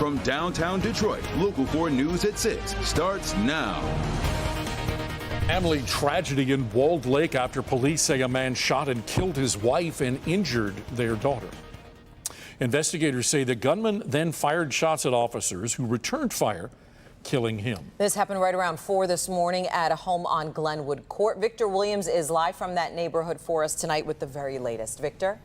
From downtown Detroit, Local 4 News at 6 starts now. Family tragedy in Walled Lake after police say a man shot and killed his wife and injured their daughter. Investigators say the gunman then fired shots at officers who returned fire, killing him. This happened right around 4 this morning at a home on Glenwood Court. Victor Williams is live from that neighborhood for us tonight with the very latest. Victor?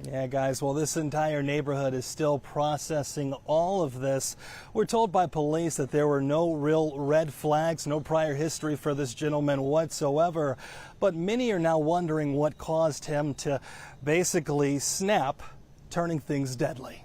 Yeah, guys, well, this entire neighborhood is still processing all of this. We're told by police that there were no real red flags, no prior history for this gentleman whatsoever. But many are now wondering what caused him to basically snap, turning things deadly.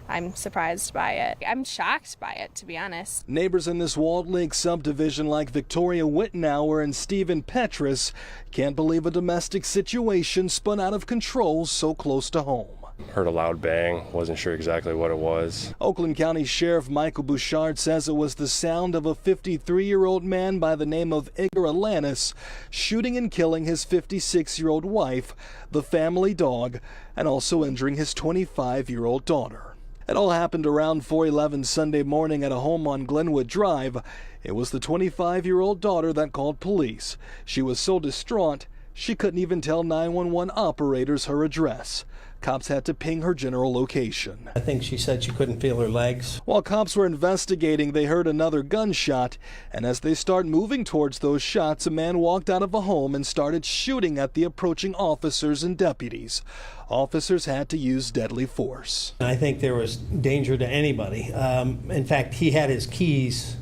I'm surprised by it. I'm shocked by it, to be honest. Neighbors in this Walled Lake subdivision like Victoria Wittenauer and Stephen Petrus can't believe a domestic situation spun out of control so close to home. Heard a loud bang, wasn't sure exactly what it was. Oakland County Sheriff Michael Bouchard says it was the sound of a 53-year-old man by the name of Edgar Alanis shooting and killing his 56-year-old wife, the family dog, and also injuring his 25-year-old daughter. It all happened around 4:11 Sunday morning at a home on Glenwood Drive. It was the 25-year-old daughter that called police. She was so distraught, she couldn't even tell 911 operators her address. Cops had to ping her general location. I think she said she couldn't feel her legs. While cops were investigating, they heard another gunshot, and as they start moving towards those shots, a man walked out of a home and started shooting at the approaching officers and deputies. Officers had to use deadly force. I think there was danger to anybody. In fact, he had his keys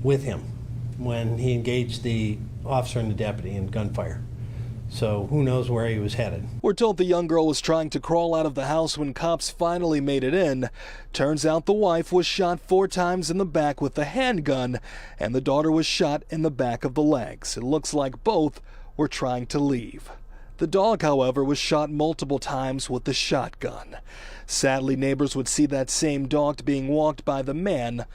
with him when he engaged the officer and the deputy in gunfire. So who knows where he was headed. We're told the young girl was trying to crawl out of the house when cops finally made it in. Turns out the wife was shot 4 times in the back with a handgun, and the daughter was shot in the back of the legs. It looks like both were trying to leave. The dog, however, was shot multiple times with the shotgun. Sadly, neighbors would see that same dog being walked by the man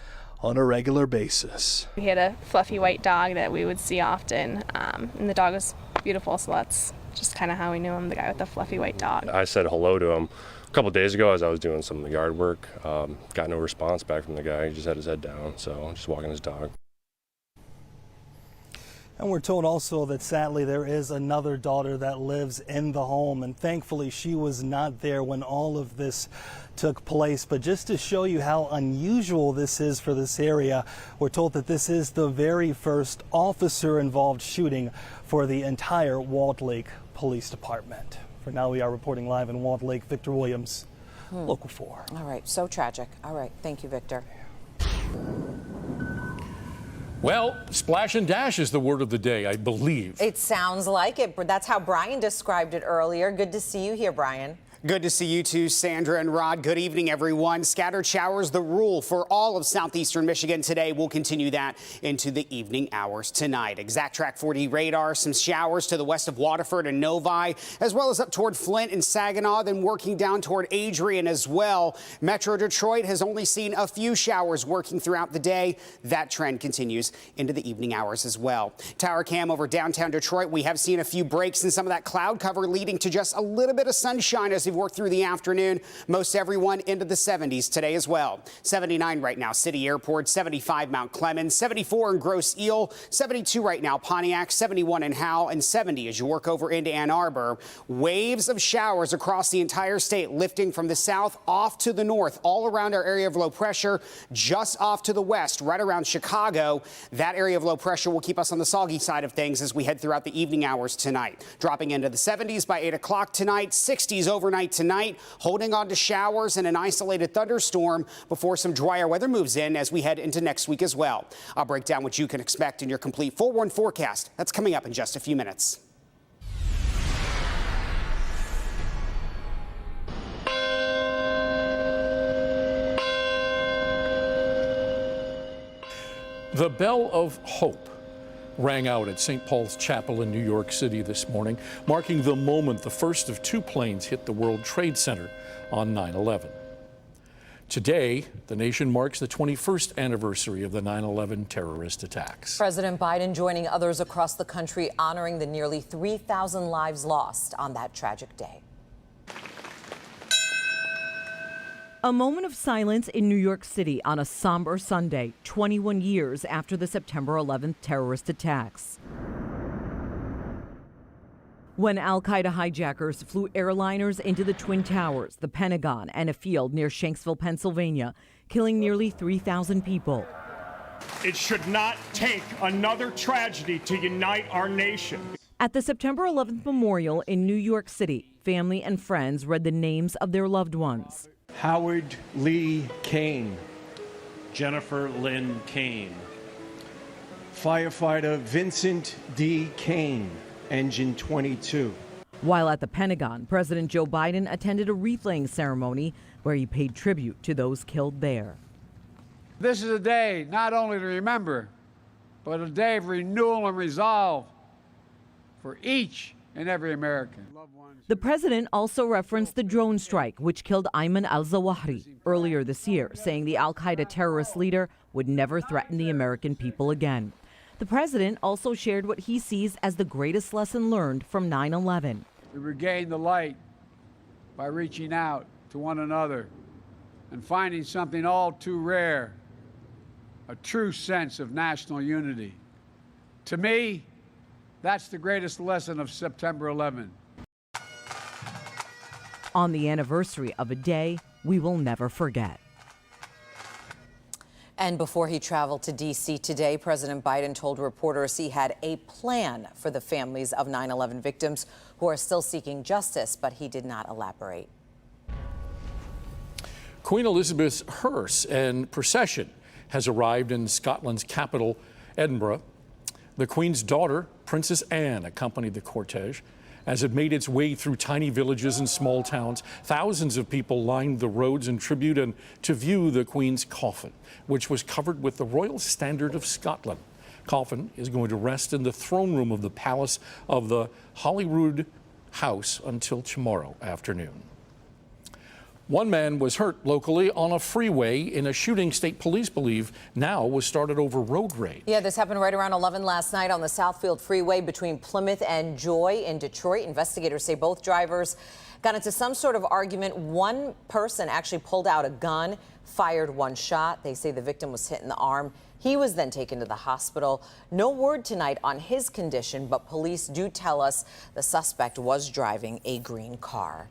on a regular basis. We had a fluffy white dog that we would see often, and the dog was beautiful, so that's just kind of how we knew him, the guy with the fluffy white dog. I said hello to him a couple days ago as I was doing some yard work. Got no response back from the guy. He just had his head down, so just walking his dog. And we're told also that sadly there is another daughter that lives in the home, and thankfully she was not there when all of this took place. But just to show you how unusual this is for this area, we're told that this is the very first officer-involved shooting for the entire Walled Lake Police Department. For now, we are reporting live in Walled Lake. Victor Williams, Local 4. All right, so tragic. All right, thank you, Victor. Well, splash and dash is the word of the day, I believe. It sounds like it, but that's how Brian described it earlier. Good to see you here, Brian. Good to see you too, Sandra and Rod. Good evening, everyone. Scattered showers, the rule for all of southeastern Michigan today. We'll continue that into the evening hours tonight. Exact Track 4D radar, some showers to the west of Waterford and Novi, as well as up toward Flint and Saginaw, then working down toward Adrian as well. Metro Detroit has only seen a few showers working throughout the day. That trend continues into the evening hours as well. Tower cam over downtown Detroit. We have seen a few breaks in some of that cloud cover, leading to just a little bit of sunshine as we've worked through the afternoon. Most everyone into the 70s today as well. 79 right now, City Airport, 75 Mount Clemens, 74 in Grosse Ile, 72 right now, Pontiac, 71 in Howell, and 70 as you work over into Ann Arbor. Waves of showers across the entire state, lifting from the south off to the north, all around our area of low pressure, just off to the west, right around Chicago. That area of low pressure will keep us on the soggy side of things as we head throughout the evening hours tonight. Dropping into the 70s by 8 o'clock tonight, 60s overnight tonight, holding on to showers and an isolated thunderstorm before some drier weather moves in as we head into next week as well. I'll break down what you can expect in your complete 4-1 forecast. That's coming up in just a few minutes. The bell of hope rang out at St. Paul's Chapel in New York City this morning, marking the moment the first of 2 planes hit the World Trade Center on 9/11. Today, the nation marks the 21st anniversary of the 9/11 terrorist attacks. President Biden joining others across the country honoring the nearly 3,000 lives lost on that tragic day. A moment of silence in New York City on a somber Sunday, 21 years after the September 11th terrorist attacks. When al-Qaeda hijackers flew airliners into the Twin Towers, the Pentagon, and a field near Shanksville, Pennsylvania, killing nearly 3,000 people. It should not take another tragedy to unite our nation. At the September 11th memorial in New York City, family and friends read the names of their loved ones. Howard Lee Kane, Jennifer Lynn Kane, firefighter Vincent D. Kane, Engine 22. While at the Pentagon, President Joe Biden attended a wreath-laying ceremony where he paid tribute to those killed there. This is a day not only to remember, but a day of renewal and resolve for each and every American. The president also referenced the drone strike, which killed Ayman al-Zawahri earlier this year, saying the al-Qaeda terrorist leader would never threaten the American people again. The president also shared what he sees as the greatest lesson learned from 9/11. We regain the light by reaching out to one another and finding something all too rare, a true sense of national unity. To me, that's the greatest lesson of September 11. On the anniversary of a day we will never forget. And before he traveled to D.C. today, President Biden told reporters he had a plan for the families of 9/11 victims who are still seeking justice, but he did not elaborate. Queen Elizabeth's hearse and procession has arrived in Scotland's capital, Edinburgh. The Queen's daughter, Princess Anne, accompanied the cortege. As it made its way through tiny villages and small towns, thousands of people lined the roads in tribute and to view the Queen's coffin, which was covered with the Royal Standard of Scotland. Coffin is going to rest in the throne room of the Palace of the Holyrood House until tomorrow afternoon. One man was hurt locally on a freeway in a shooting state police believe now was started over road rage. Yeah, this happened right around 11 last night on the Southfield Freeway between Plymouth and Joy in Detroit. Investigators say both drivers got into some sort of argument. One person actually pulled out a gun, fired one shot. They say the victim was hit in the arm. He was then taken to the hospital. No word tonight on his condition, but police do tell us the suspect was driving a green car.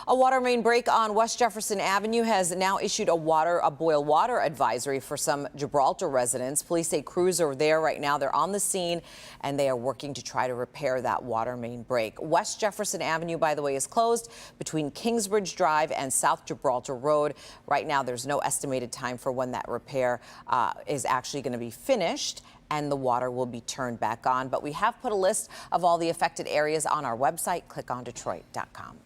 A water main break on West Jefferson Avenue has now issued a boil water advisory for some Gibraltar residents. Police say crews are there right now. They're on the scene and they are working to try to repair that water main break. West Jefferson Avenue, by the way, is closed between Kingsbridge Drive and South Gibraltar Road. Right now, there's no estimated time for when that repair is actually going to be finished and the water will be turned back on. But we have put a list of all the affected areas on our website, clickondetroit.com.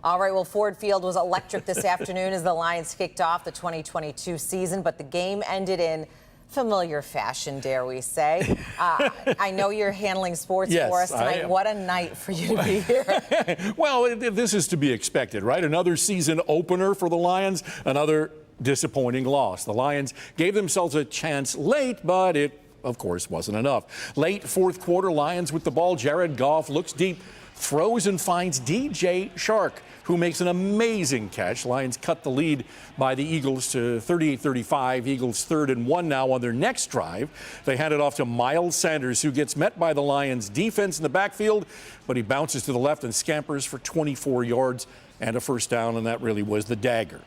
All right, well, Ford Field was electric this afternoon as the Lions kicked off the 2022 season, but the game ended in familiar fashion, dare we say. I know you're handling sports for us tonight. What a night for you to be here. Well, this is to be expected, right? Another season opener for the Lions, another disappointing loss. The Lions gave themselves a chance late, but it, of course, wasn't enough. Late fourth quarter, Lions with the ball. Jared Goff looks deep, throws and finds DJ Chark, who makes an amazing catch. Lions cut the lead by the Eagles to 38-35. Eagles 3rd and 1 now on their next drive. They hand it off to Miles Sanders, who gets met by the Lions defense in the backfield, but he bounces to the left and scampers for 24 yards and a first down, and that really was the dagger.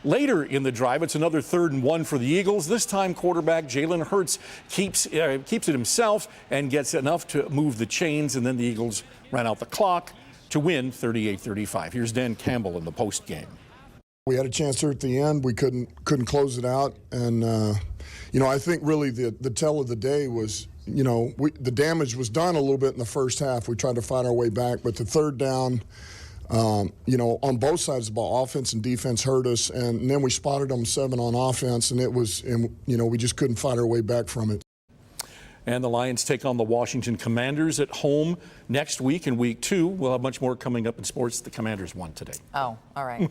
Later in the drive, it's another 3rd and 1 for the Eagles. This time, quarterback Jalen Hurts keeps it himself and gets enough to move the chains, and then the Eagles ran out the clock to win 38-35. Here's Dan Campbell in the post game. We had a chance there at the end. We couldn't close it out, and I think really the tell of the day was, the damage was done a little bit in the first half. We tried to fight our way back, but the third down, on both sides of the ball, offense and defense hurt us, and then we spotted them 7 on offense, and we just couldn't fight our way back from it. And the Lions take on the Washington Commanders at home next week in week 2. We'll have much more coming up in sports. The Commanders won today. Oh, all right.